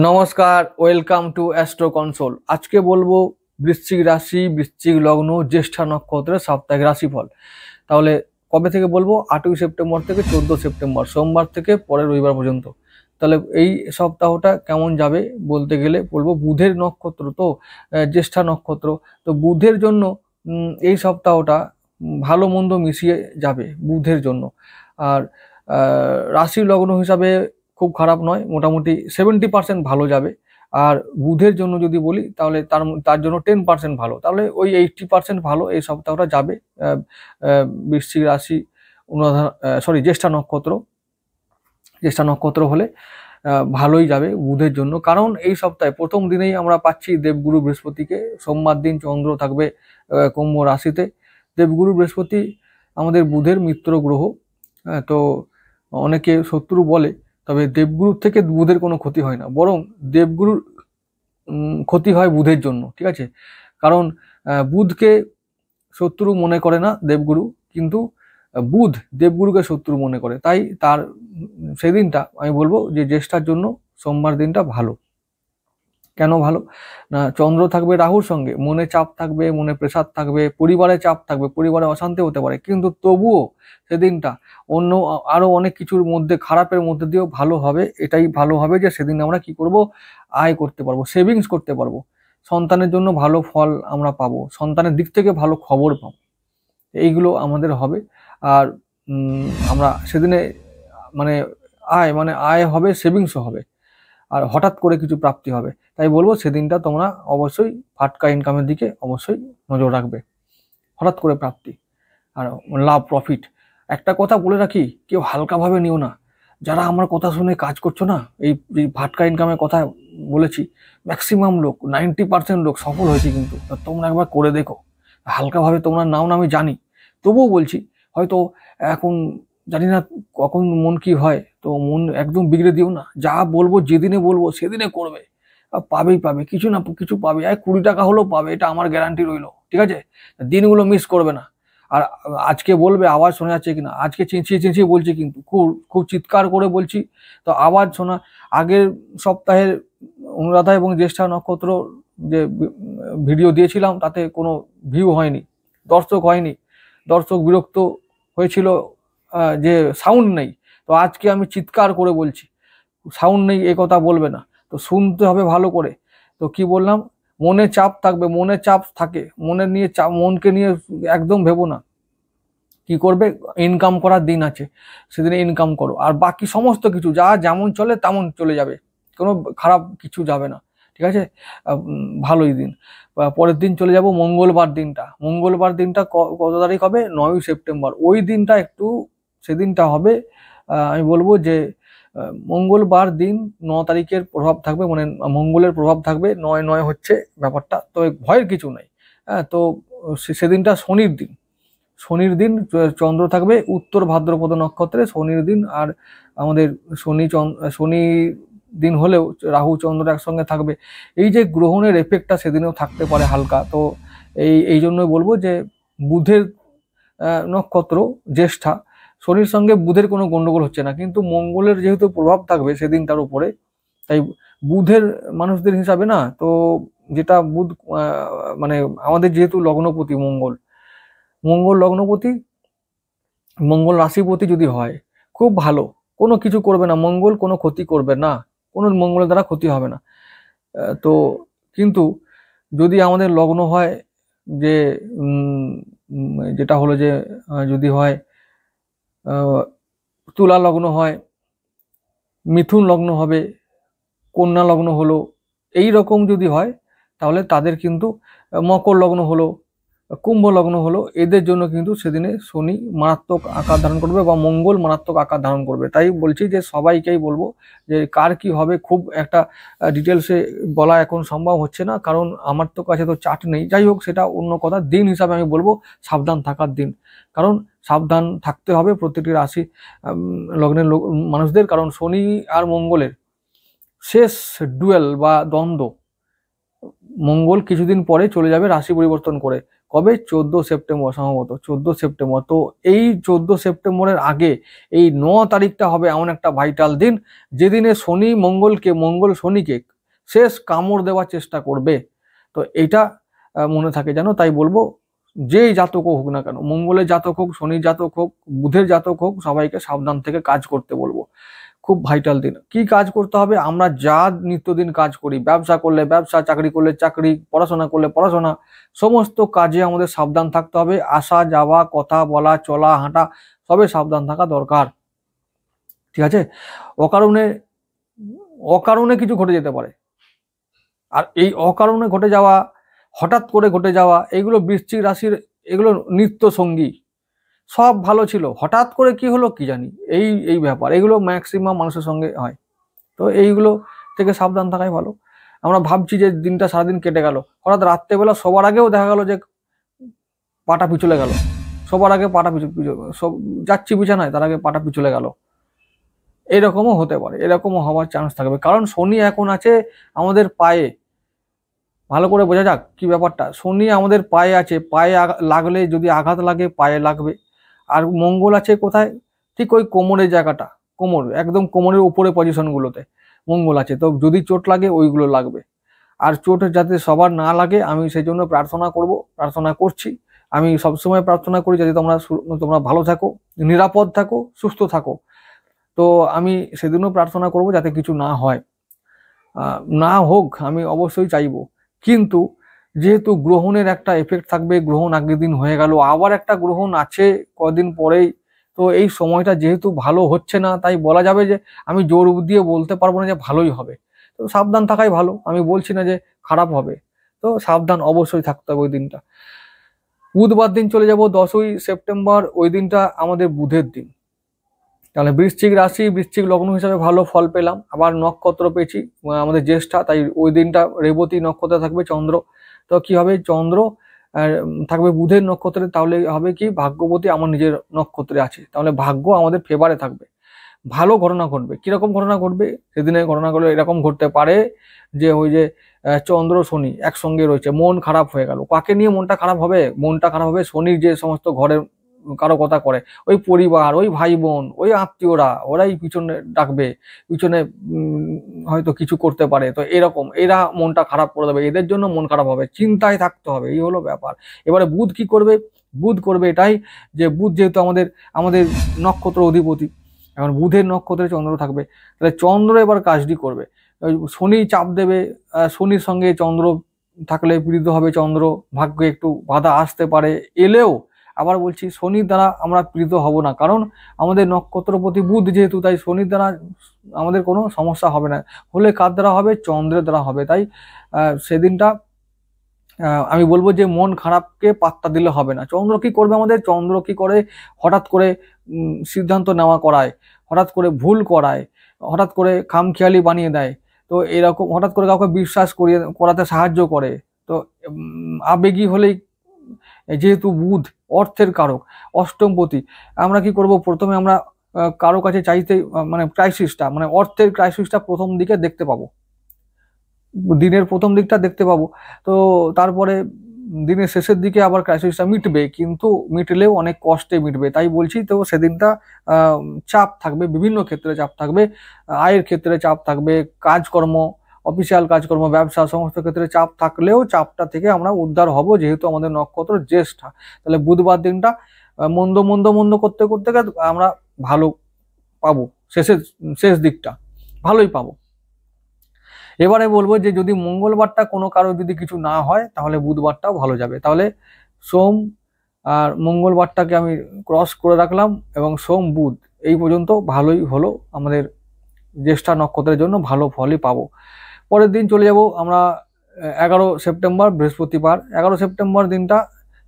নমস্কার, welcome to astro console. আজকে বলবো বৃশ্চিক রাশি, বৃশ্চিক লগ্ন, জ্যেষ্ঠা নক্ষত্রের সাপ্তাহিক রাশিফল। তাহলে কবে থেকে বলবো? 8ই সেপ্টেম্বর থেকে 14 সেপ্টেম্বর, সোমবার থেকে পরের রবিবার পর্যন্ত। তাহলে এই সপ্তাহটা কেমন যাবে বলতে গেলে বলবো বুধের নক্ষত্র তো, জ্যেষ্ঠা নক্ষত্র। তো বুধের জন্য এই সপ্তাহটা ভালো মন্দ মিশিয়ে যাবে বুধের জন্য। আর রাশি লগ্ন হিসাবে খুব খারাপ নয়, মোটামুটি 70% ভালো যাবে। আর বুধের জন্য যদি বলি তাহলে তার জন্য 10% ভালো, তাহলে ওই 80% ভালো এই সপ্তাহটা যাবে। বৃশ্চিক রাশি, জ্যেষ্ঠা নক্ষত্র, জ্যেষ্ঠা নক্ষত্র হলে ভালোই যাবে বুধের জন্য। কারণ এই সপ্তাহে প্রথম দিনেই আমরা পাচ্ছি দেবগুরু বৃহস্পতিকে। সোমবার দিন চন্দ্র থাকবে কুম্ভ রাশিতে। দেবগুরু বৃহস্পতি আমাদের বুধের মিত্র গ্রহ। তো অনেকে শত্রু বলে, তবে দেবগুরুর থেকে বুধের কোনো ক্ষতি হয় না, বরং দেবগুরুর ক্ষতি হয় বুধের জন্য। ঠিক আছে, কারণ বুধকে শত্রু মনে করে না দেবগুরু, কিন্তু বুধ দেবগুরুকে শত্রু মনে করে। তাই তার সেদিনটা আমি বলবো যে জ্যেষ্ঠার জন্য সোমবার দিনটা ভালো। কেন ভালো না? চন্দ্র থাকবে রাহুর সঙ্গে, মনে চাপ থাকবে, মনে প্রেসার থাকবে, পরিবারে চাপ থাকবে, পরিবারে অশান্তি হতে পারে, কিন্তু তবুও সেদিনটা অন্য আরো অনেক কিছুর মধ্যে, খারাপের মধ্যে দিয়েও ভালো হবে। এটাই ভালো হবে যে সেদিন আমরা কি করব, আয় করতে পারবো, সেভিংস করতে পারবো, সন্তানের জন্য ভালো ফল আমরা পাবো, সন্তানের দিক থেকে ভালো খবর পাবো, এইগুলো আমাদের হবে। আর আমরা সেদিনে মানে আয় হবে, সেভিংসও হবে, আর হঠাৎ করে কিছু প্রাপ্তি হবে। তাই বলবো সেদিনটা তোমরা অবশ্যই ফাটকা ইনকামের দিকে অবশ্যই নজর রাখবে। হঠাৎ করে প্রাপ্তি আর লাভ, প্রফিট। একটা কথা বলে রাখি, কেউ হালকাভাবে নিও না। যারা আমার কথা শুনে কাজ করছো না, এই ফাটকা ইনকামের কথা বলেছি, ম্যাক্সিমাম লোক, 90% লোক সফল হয়েছে, কিন্তু তোমরা একবার করে দেখো। হালকাভাবে তোমরা নাও না, আমি জানি, তবুও বলছি। হয়তো এখন জানি না কখন মন কি হয়, তো মন একদম বিগড়ে দিও না। যা বলবো, যেদিনে বলবো সেদিনে করবে, পাবেই পাবে, কিছু না কিছু পাবে। 20 টাকা হলেও পাবে, এটা আমার গ্যারান্টি রইলো। ঠিক আছে, দিনগুলো মিস করবে না। আর আজকে বলবে আওয়াজ শোনা যাচ্ছে কিনা, আজকে চেঁচিয়ে চেঁচিয়ে বলছি, কিন্তু খুব খুব চিৎকার করে বলছি, তো আওয়াজ শোনা। আগের সপ্তাহের অনুরাধা এবং জ্যেষ্ঠা নক্ষত্র যে ভিডিও দিয়েছিলাম, তাতে কোনো ভিউ হয়নি, দর্শক হয়নি, দর্শক বিরক্ত হয়েছিল যে সাউন্ড নেই। তো আজকে আমি চিৎকার করে বলছি, সাউন্ড নেই এ কথা বলবে না, তো শুনতে হবে ভালো করে। তো কি বললাম, মনে চাপ থাকবে, মনে চাপ থাকে, মনকে নিয়ে একদম ভেবো না। কি করবে, ইনকাম করার দিন আছে, সেদিনে ইনকাম করো। আর বাকি সমস্ত কিছু যা যেমন চলে তেমন চলে যাবে, কোনো খারাপ কিছু যাবে না। ঠিক আছে, ভালোই দিন। পরের দিন চলে যাব মঙ্গলবার দিনটা। মঙ্গলবার দিনটা কত তারিখ হবে? 9ই সেপ্টেম্বর। ওই দিনটা একটু, সেদিনটা হবে আমি বলবো যে মঙ্গলবার দিন 9 তারিখের প্রভাব থাকবে, মানে মঙ্গলের প্রভাব থাকবে। 9-9 হচ্ছে ব্যাপারটা, তো ভয়ের কিছু নাই। হ্যাঁ, তো সেদিনটা শনির দিন। শনির দিন চন্দ্র থাকবে উত্তর ভাদ্রপদ নক্ষত্রে, শনির দিন। আর আমাদের শনি দিন হলেও রাহু চন্দ্র একসঙ্গে থাকবে। এই যে গ্রহণের এফেক্টটা সেদিনেও থাকতে পারে হালকা। তো এই জন্যই বলবো যে বুধের নক্ষত্র জ্যেষ্ঠা, শনির সঙ্গে বুধের কোনো গন্ডগোল হচ্ছে না, কিন্তু মঙ্গলের যেহেতু প্রভাব থাকবে সেদিন তার উপরে, তাই বুধের মানুষদের হিসাবে না, তো যেটা বুধ মানে আমাদের যেহেতু লগ্নপতি মঙ্গল, মঙ্গল লগ্নপতি, মঙ্গল রাশিপতি যদি হয় খুব ভালো, কোনো কিছু করবে না মঙ্গল, কোনো ক্ষতি করবে না, কোনো মঙ্গলের দ্বারা ক্ষতি হবে না। তো কিন্তু যদি আমাদের লগ্ন হয় যে যেটা হলো যে যদি হয় তুলা লগ্ন হয়, মিথুন লগ্ন হবে, কন্যা লগ্ন হলো, এই রকম যদি হয়, তাহলে তাদের কিন্তু মকর লগ্ন হলো, কুম্ভ লগ্ন হলো, এদের জন্য কিন্তু সেদিনে শনি মারাত্মক আকার ধারণ করবে বা মঙ্গল মারাত্মক আকার ধারণ করবে। তাই বলছি যে সবাইকেই বলবো যে কার কি হবে খুব একটা ডিটেলসে বলা এখন সম্ভব হচ্ছে না, কারণ আমার তো কাছে তো চার্ট নেই। যাই হোক, সেটা অন্য কথা। দিন হিসাবে আমি বলবো সাবধান থাকার দিন, কারণ সাবধান থাকতে হবে প্রত্যেকটি রাশি লগ্নের মানুষদের। কারণ শনি আর মঙ্গলের শেষ ডুয়েল বা দ্বন্দ্ব মঙ্গল কিছুদিন পরে চলে যাবে রাশি পরিবর্তন করে। কবে? 14 সেপ্টেম্বর, সম্ভবত 14 সেপ্টেম্বর। তো এই 14 সেপ্টেম্বরের আগে এই 9 তারিখটা হবে এমন একটা ভাইটাল দিন, যেদিনে শনি মঙ্গল শনিকে শেষ কামড় দেওয়ার চেষ্টা করবে। তো এইটা মনে থাকে যেন, তাই বলবো যেই জাতক হোক না কেন, মঙ্গলের জাতক হোক, শনির জাতক হোক, বুধের জাতক হোক, সবাইকে সাবধান থেকে কাজ করতে বলবো। খুব ভাইটাল দিন। কি কাজ করতে হবে? আমরা যা নিত্যদিন কাজ করি, ব্যবসা করলে ব্যবসা, চাকরি করলে চাকরি, পড়াশোনা করলে পড়াশোনা, সমস্ত কাজে আমাদের সাবধান থাকতে হবে। আসা যাওয়া, কথা বলা, চলা, হাঁটা, সবে সাবধান থাকা দরকার। ঠিক আছে? অকারণে অকারণে কিছু ঘটে যেতে পারে। আর এই অকারণে ঘটে যাওয়া, হঠাৎ করে ঘটে যাওয়া, এগুলো বৃশ্চিক রাশির এগুলো নিত্য সঙ্গী। সব ভালো ছিল, হঠাৎ করে কি হলো কি জানি, এই ব্যাপার, এগুলো ম্যাক্সিমাম মানুষের সঙ্গে হয়। তো এইগুলো থেকে সাবধান থাকাই ভালো। আমরা ভাবছি যে দিনটা সারাদিন কেটে গেল, হঠাৎ রাত্রেবেলা সবার আগেও দেখা গেল যে পাটা পিছলে গেল, সবার আগে পাটা সব যাচ্ছি বিছানায়, তার আগে পাটা পিছলে গেল। এরকমও হতে পারে, এরকমও হওয়ার চান্স থাকবে, কারণ শনি এখন আছে আমাদের পায়ে। ভালো করে বোঝা যাক কি ব্যাপারটা। শনি আমাদের পায়ে আছে, পায়ে লাগলে, যদি আঘাত লাগে পায়ে লাগবে। আর মঙ্গল আছে কোথায়? ঠিক ওই কোমরের জায়গাটা, কোমর, একদম কোমরের উপরে পজিশনগুলোতে মঙ্গল আছে। তো যদি চোট লাগে ওইগুলো লাগবে। আর চোট যাতে সবার না লাগে, আমি সেই জন্য প্রার্থনা করব, প্রার্থনা করছি। আমি সবসময় প্রার্থনা করি যাতে তোমরা ভালো থাকো, নিরাপদ থাকো, সুস্থ থাকো। তো আমি সেদিনও প্রার্থনা করব যাতে কিছু না হয়, না হোক, আমি অবশ্যই চাইবো। কিন্তু যেহেতু গ্রহণের একটা এফেক্ট থাকবে, গ্রহণ আগের দিন হয়ে গেল, আবার একটা গ্রহণ আছে কদিন পরেই, তো এই সময়টা যেহেতু ভালো হচ্ছে না, তাই বলা যাবে যে আমি জোর দিয়ে বলতে পারবো না যে ভালোই হবে। তো সাবধান থাকাই ভালো, আমি বলছি না যে খারাপ হবে। তো সাবধান অবশ্যই থাকতে হবে ওই দিনটা। বুধবার দিন চলে যাব 10ই সেপ্টেম্বর, ওই দিনটা আমাদের বুধের দিন। তাহলে বৃশ্চিক রাশি, বৃশ্চিক লগ্ন হিসাবে ভালো ফল পেলাম। আবার নক্ষত্র পেয়েছি আমাদের জ্যেষ্ঠা, তাই ওই দিনটা রেবতী নক্ষত্রে থাকবে চন্দ্র। তো কি হবে? চন্দ্র থাকবে বুধের নক্ষত্রে, তাহলে হবে কি ভাগ্যবতী আমার নিজের নক্ষত্রে আছে, তাহলে ভাগ্য আমাদের ফেভারে থাকবে। ভালো ঘটনা ঘটবে। কিরকম ঘটনা ঘটবে? সেদিনের ঘটনাগুলো এরকম ঘটতে পারে যে ওই যে চন্দ্র শনি একসঙ্গে রয়েছে, মন খারাপ হয়ে গেল। কাকে নিয়ে মনটা খারাপ হবে? মনটা খারাপ হবে শনির যে সমস্ত ঘরের কারো কথা করে, ওই পরিবার, ওই ভাই বোন, ওই আত্মীয়রা, ওরাই পিছনে ডাকবে, পিছনে হয়তো কিছু করতে পারে। তো এরকম এরা মনটা খারাপ করে দেবে, এদের জন্য মন খারাপ হবে, চিন্তায় থাকতে হবে, এই হলো ব্যাপার। এবারে বুধ কি করবে? বুধ করবে এটাই যে বুধ যেহেতু আমাদের আমাদের নক্ষত্র অধিপতি, এখন বুধের নক্ষত্রে চন্দ্র থাকবে, তাহলে চন্দ্র এবার কাজটি করবে। শনি চাপ দেবে, শনির সঙ্গে চন্দ্র থাকলে পীড়িত হবে চন্দ্র, ভাগ্যে একটু বাধা আসতে পারে, এলেও আবার বলছি শনির দ্বারা আমরা পীড়িত হব না, কারণ আমাদের নক্ষত্রপতি বুধ যেহেতু, তাই শনির দ্বারা আমাদের কোনো সমস্যা হবে না। হলে কার দ্বারা হবে? চন্দ্রের দ্বারা হবে। তাই সেদিনটা আমি বলবো যে মন খারাপকে পাত্তা দিলে হবে না। চন্দ্র কি করবে আমাদের? চন্দ্র কি করে? হঠাৎ করে সিদ্ধান্ত নেওয়া করায়, হঠাৎ করে ভুল করায়, হঠাৎ করে খামখেয়ালি বানিয়ে দেয়। তো এরকম হঠাৎ করে কাউকে বিশ্বাস করাতে সাহায্য করে। তো আবেগী হলেই, যেহেতু বুধ অর্থের কারক, অষ্টমপতি, আমরা কি করব? প্রথমে আমরা কারো কাছে চাইতে, মানে ক্রাইসিসটা, মানে অর্থের ক্রাইসিসটা প্রথম দিকে দেখতে পাবো, দিনের প্রথম দিকটা দেখতে পাবো। তো তারপরে দিনের শেষের দিকে আবার ক্রাইসিসটা মিটবে, কিন্তু মিটলেও অনেক কষ্টে মিটবে। তাই বলছি, তো সেদিনটা চাপ থাকবে, বিভিন্ন ক্ষেত্রে চাপ থাকবে, আয়ের ক্ষেত্রে চাপ থাকবে, কাজকর্ম, অফিসিয়াল কাজকর্ম, ব্যবসা, সমস্ত ক্ষেত্রে চাপ থাকলেও চাপটা থেকে আমরা উদ্ধার হব, যেহেতু আমাদের নক্ষত্র জ্যেষ্ঠা। তাহলে বুধবার দিনটা মন্দ মন্দ মন্দ করতে করতে আমরা ভালো পাবো, শেষ দিকটা ভালোই পাবো। এবারে বলবো যে যদি মঙ্গলবারটা কোনো কারো যদি কিছু না হয়, তাহলে বুধবারটাও ভালো যাবে। তাহলে সোম আর মঙ্গলবারটাকে আমি ক্রস করে রাখলাম, এবং সোম বুধ এই পর্যন্ত ভালোই হলো, আমাদের জ্যেষ্ঠা নক্ষত্রের জন্য ভালো ফলই পাবো। পরের দিন চলে যাব আমরা 11 সেপ্টেম্বর, বৃহস্পতিবার। 11 সেপ্টেম্বর দিনটা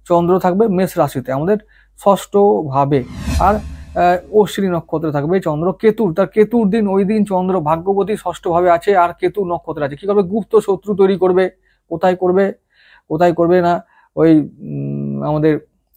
চন্দ্র থাকবে মেষ রাশিতে, আমাদের ষষ্ঠ ভাবে। আর অশ্বিনী নক্ষত্রে থাকবে চন্দ্র। কেতুর দিন, ওই দিন চন্দ্র ভাগ্যবতী ষষ্ঠ ভাবে আছে, আর কেতু নক্ষত্রে আছে। কি করবে? গুপ্ত শত্রু তৈরি করবে। কোথায় করবে? কোথায় করবে না, ওই আমাদের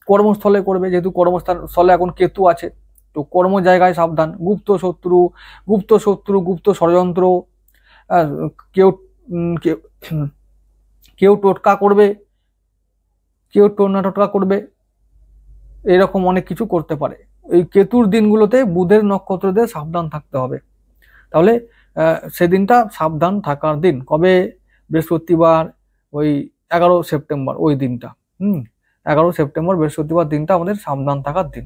কর্মস্থলে করবে, যেহেতু কর্মস্থলে এখন কেতু আছে। তো কর্ম জায়গায় সাবধান, গুপ্ত শত্রু, গুপ্ত ষড়যন্ত্র, কেউ কেউ টোটকা করবে, কেউ টোনা টোটকা করবে, এরকম অনেক কিছু করতে পারে। এই কেতুর দিনগুলোতে বুধের নক্ষত্রদের সাবধান থাকতে হবে। তাহলে সেদিনটা সাবধান থাকার দিন। কবে? বৃহস্পতিবার, ওই 11 সেপ্টেম্বর ওই দিনটা। 11 সেপ্টেম্বর বৃহস্পতিবার দিনটা আমাদের সাবধান থাকার দিন।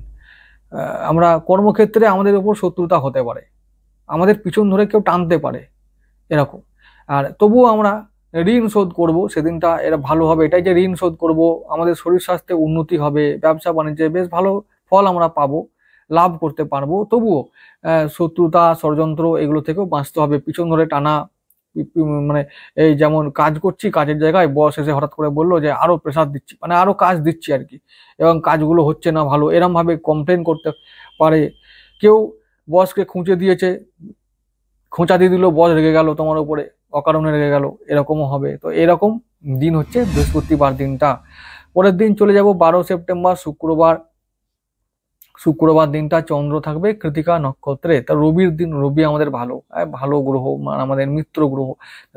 আমরা কর্মক্ষেত্রে আমাদের উপর শত্রুতা হতে পারে, আমাদের পিছন ধরে কেউ টানতে পারে, এরকম। আর তবুও আমরা ঋণ শোধ করব সেদিনটা, এরা ভালো হবে, এটাই যে ঋণ শোধ করব, আমাদের শরীর স্বাস্থ্যে উন্নতি হবে, ব্যবসা বাণিজ্যে বেশ ভালো ফল আমরা পাবো, লাভ করতে পারবো। তবুও শত্রুতা, ষড়যন্ত্র এগুলো থেকেও বাঁচতে হবে। পিছন ধরে টানা, মানে এই যেমন কাজ করছি, কাজের জায়গায় বস এসে হঠাৎ করে বললো যে আরো প্রেসার দিচ্ছি, মানে আরো কাজ দিচ্ছি আর কি, এবং কাজগুলো হচ্ছে না ভালো, এরম ভাবে কমপ্লেন করতে পারে। কেউ বসকে খুঁচে দিয়েছে, খোঁচা দিয়ে দিল, বস রেগে গেল তোমার উপরে, অকারণে রেগে গেল, এরকমও হবে। তো এরকম দিন হচ্ছে বৃহস্পতিবার দিনটা। পরের দিন চলে যাব 12 সেপ্টেম্বর শুক্রবার। শুক্রবার দিনটা চন্দ্র থাকবে কৃতিকা নক্ষত্রে। তা রবির দিন, রবি আমাদের ভালো ভালো গ্রহ, মানে আমাদের মিত্র গ্রহ।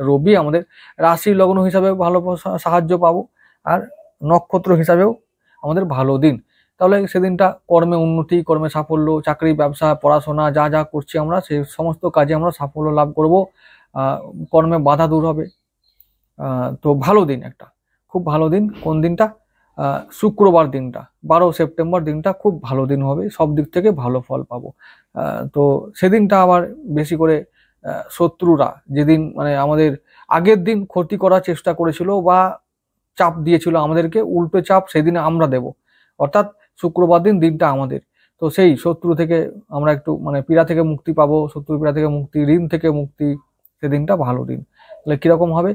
রবি আমাদের রাশি লগ্ন হিসাবে ভালো সাহায্য পাবো, আর নক্ষত্র হিসাবেও আমাদের ভালো দিন। তাহলে সেদিনটা কর্মে উন্নতি, কর্মে সাফল্য, চাকরি, ব্যবসা, পড়াশোনা যা যা করছি আমরা সেই সমস্ত কাজে আমরা সাফল্য লাভ করব, কর্মে বাধা দূর হবে। তো ভালো দিন, একটা খুব ভালো দিন। কোন দিনটা? শুক্রবার দিনটা, 12 সেপ্টেম্বর দিনটা খুব ভালো দিন হবে, সব দিক থেকে ভালো ফল পাবো। তো সেদিনটা আবার বেশি করে শত্রুরা যেদিন মানে আমাদের আগের দিন ক্ষতি করার চেষ্টা করেছিল বা চাপ দিয়েছিল আমাদেরকে, উল্টো চাপ সেদিন আমরা দেব। অর্থাৎ শুক্রবার দিন দিনটা আমাদের, তো সেই শত্রু থেকে আমরা একটু মানে পীড়া থেকে মুক্তি পাবো, শত্রু পীড়া থেকে মুক্তি, ঋণ থেকে মুক্তি, সেদিনটা ভালো দিন। তাহলে কিরকম হবে?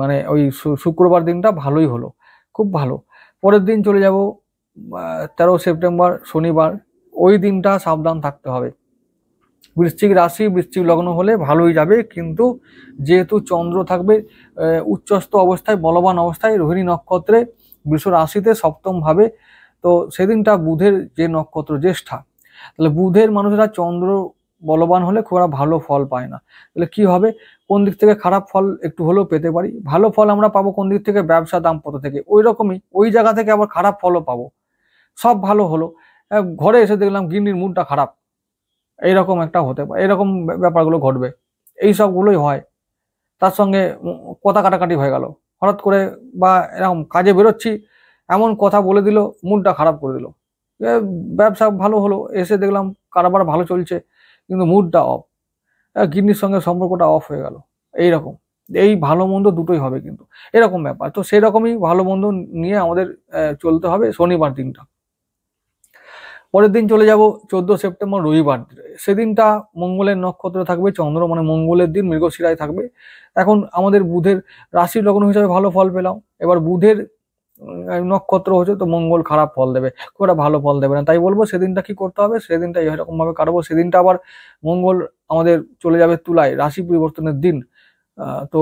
মানে ওই শুক্রবার দিনটা ভালোই হলো, খুব ভালো। পরের দিন চলে যাব 13 সেপ্টেম্বর শনিবার। ওই দিনটা সাবধান থাকতে হবে। বৃশ্চিক রাশি, বৃশ্চিক লগ্ন হলে ভালোই যাবে, কিন্তু যেহেতু চন্দ্র থাকবে উচ্চস্থ অবস্থায়, বলবান অবস্থায় রোহিণী নক্ষত্রে, বৃষ রাশিতে সপ্তম ভাবে, তো সেদিনটা বুধের যে নক্ষত্র জ্যেষ্ঠা, তাহলে বুধের মানুষেরা চন্দ্র বলবান হলে খুব একটা ভালো ফল পায় না। তাহলে কি হবে? কোন দিক থেকে খারাপ ফল একটু হলেও পেতে পারি, ভালো ফল আমরা পাবো কোন দিক থেকে? ব্যবসা, দাম্পত্য থেকে। ওই রকমই ওই জায়গা থেকে আবার খারাপ ফলও পাবো। সব ভালো হলো, ঘরে এসে দেখলাম গিন্নির মুডটা খারাপ, এইরকম একটা হতে পারে, এরকম ব্যাপারগুলো ঘটবে। এই সবগুলোই হয়। তার সঙ্গে কথা কাটাকাটি হয়ে গেল হঠাৎ করে, বা এরকম কাজে বেরোচ্ছি এমন কথা বলে দিল, মুডটা খারাপ করে দিল। ব্যবসা ভালো হলো, এসে দেখলাম কারবার ভালো চলছে, কিন্তু মুডটা অফ, কিডনির সঙ্গে সম্পর্কটা অফ হয়ে গেল। এইরকম, এই ভালো মন্দ দুটোই হবে কিন্তু, এরকম ব্যাপার। তো সেরকমই ভালো মন্দ নিয়ে আমাদের চলতে হবে শনিবার দিনটা। পরের দিন চলে যাব 14 সেপ্টেম্বর রবিবার। সেদিনটা মঙ্গলের নক্ষত্র থাকবে, চন্দ্র মানে মঙ্গলের দিন মৃগশিরায় থাকবে। এখন আমাদের বুধের রাশি লগ্ন হিসাবে ভালো ফল পেলাম, এবার বুধের নক্ষত্র হচ্ছে, তো মঙ্গল খারাপ ফল দেবে, খুব একটা ভালো ফল দেবে না। তাই বলবো সেদিনটা কি করতে হবে? সেদিনটা এরকম ভাবে কাটাবো। সেদিনটা আবার মঙ্গল আমাদের চলে যাবে তুলায়, রাশি পরিবর্তনের দিন। তো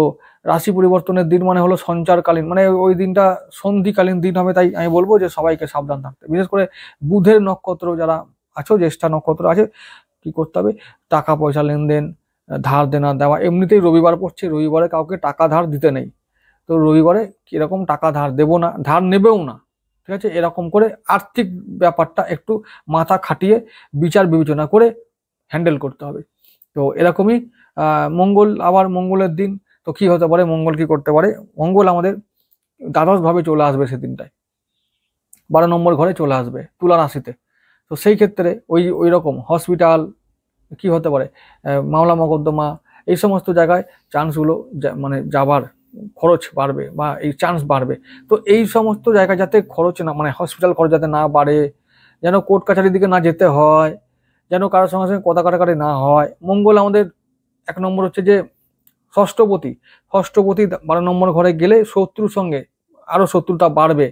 রাশি পরিবর্তনের দিন মানে হলো সঞ্চারকালীন, মানে ওই দিনটা সন্ধিকালীন দিন হবে। তাই আমি বলবো যে সবাইকে সাবধান থাকতে, বিশেষ করে বুধের নক্ষত্র যারা আছো, জ্যেষ্ঠা নক্ষত্র আছে, কি করতে হবে? টাকা পয়সা লেনদেন, ধার দেনা দেওয়া, এমনিতেই রবিবার পড়ছে, রবিবারে কাউকে টাকা ধার দিতে নেই। তো রবিবারে কিরকম টাকা ধার দেবো না, ধার নেবেও না, ঠিক আছে? এরকম করে আর্থিক ব্যাপারটা একটু মাথা খাটিয়ে বিচার বিবেচনা করে হ্যান্ডেল করতে হবে। তো এরকমই মঙ্গল, আবার মঙ্গলের দিন, তো কি হতে পারে? মঙ্গল কি করতে পারে? মঙ্গল আমাদের দ্বাদশ ভাবে চলে আসবে সেদিনটায়, 12 নম্বর ঘরে চলে আসবে তুলা রাশিতে। তো সেই ক্ষেত্রে ওই রকম হসপিটাল, কি হতে পারে, মামলা মকদ্দমা, এই সমস্ত জায়গায় চান্সগুলো মানে যাবার খরচ বাড়বে, বা এই চান্স বাড়বে। তো এই সমস্ত জায়গায় যাতে খরচ না, মানে হসপিটাল খরচ যাতে না বাড়ে, যেন কোর্ট কাছারির দিকে না যেতে হয়, যেন কারোর সঙ্গে সঙ্গে কথা কাটাকাটি না হয়। মঙ্গল আমাদের 1 নম্বর হচ্ছে যে ষষ্ঠপতি, 12 নম্বর ঘরে গেলে শত্রুর সঙ্গে আরো শত্রুতা বাড়বে,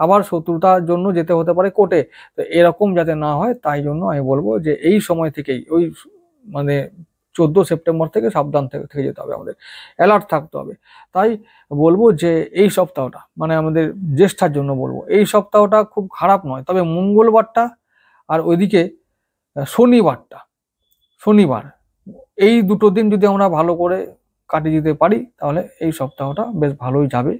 আবার শত্রুতার জন্য যেতে হতে পারে কোর্টে। তো এরকম যাতে না হয়, তাই জন্য আমি বলবো যে এই সময় থেকেই, ওই মানে 14 সেপ্টেম্বর থেকে সাবধান থেকে যেতে হবে, আমাদের অ্যালার্ট থাকতে হবে। তাই বলবো যে এই সপ্তাহটা, মানে আমাদের জ্যেষ্ঠার জন্য বলবো, এই সপ্তাহটা খুব খারাপ নয়, তবে মঙ্গলবারটা আর ওইদিকে শনিবার, এই দুটো দিন যদি আমরা ভালো করে কাটিয়ে দিতে পারি তাহলে এই সপ্তাহটা বেশ ভালোই যাবে।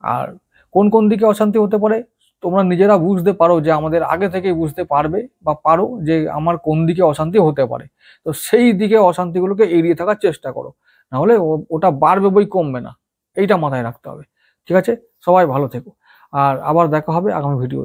আর কোন কোন দিকে অশান্তি হতে পারে তোমরা নিজেরা বুঝতে পারো, যে আমাদের আগে থেকেই বুঝতে পারবে বা পারো যে আমার কোন দিকে অশান্তি হতে পারে, তো সেই দিকে অশান্তিগুলোকে এড়িয়ে থাকার চেষ্টা করো, নাহলে ওটা বাড়বে বই কমবে না, এইটা মাথায় রাখতে হবে। ঠিক আছে, সবাই ভালো থেকো, আর আবার দেখা হবে আগামী ভিডিওতে।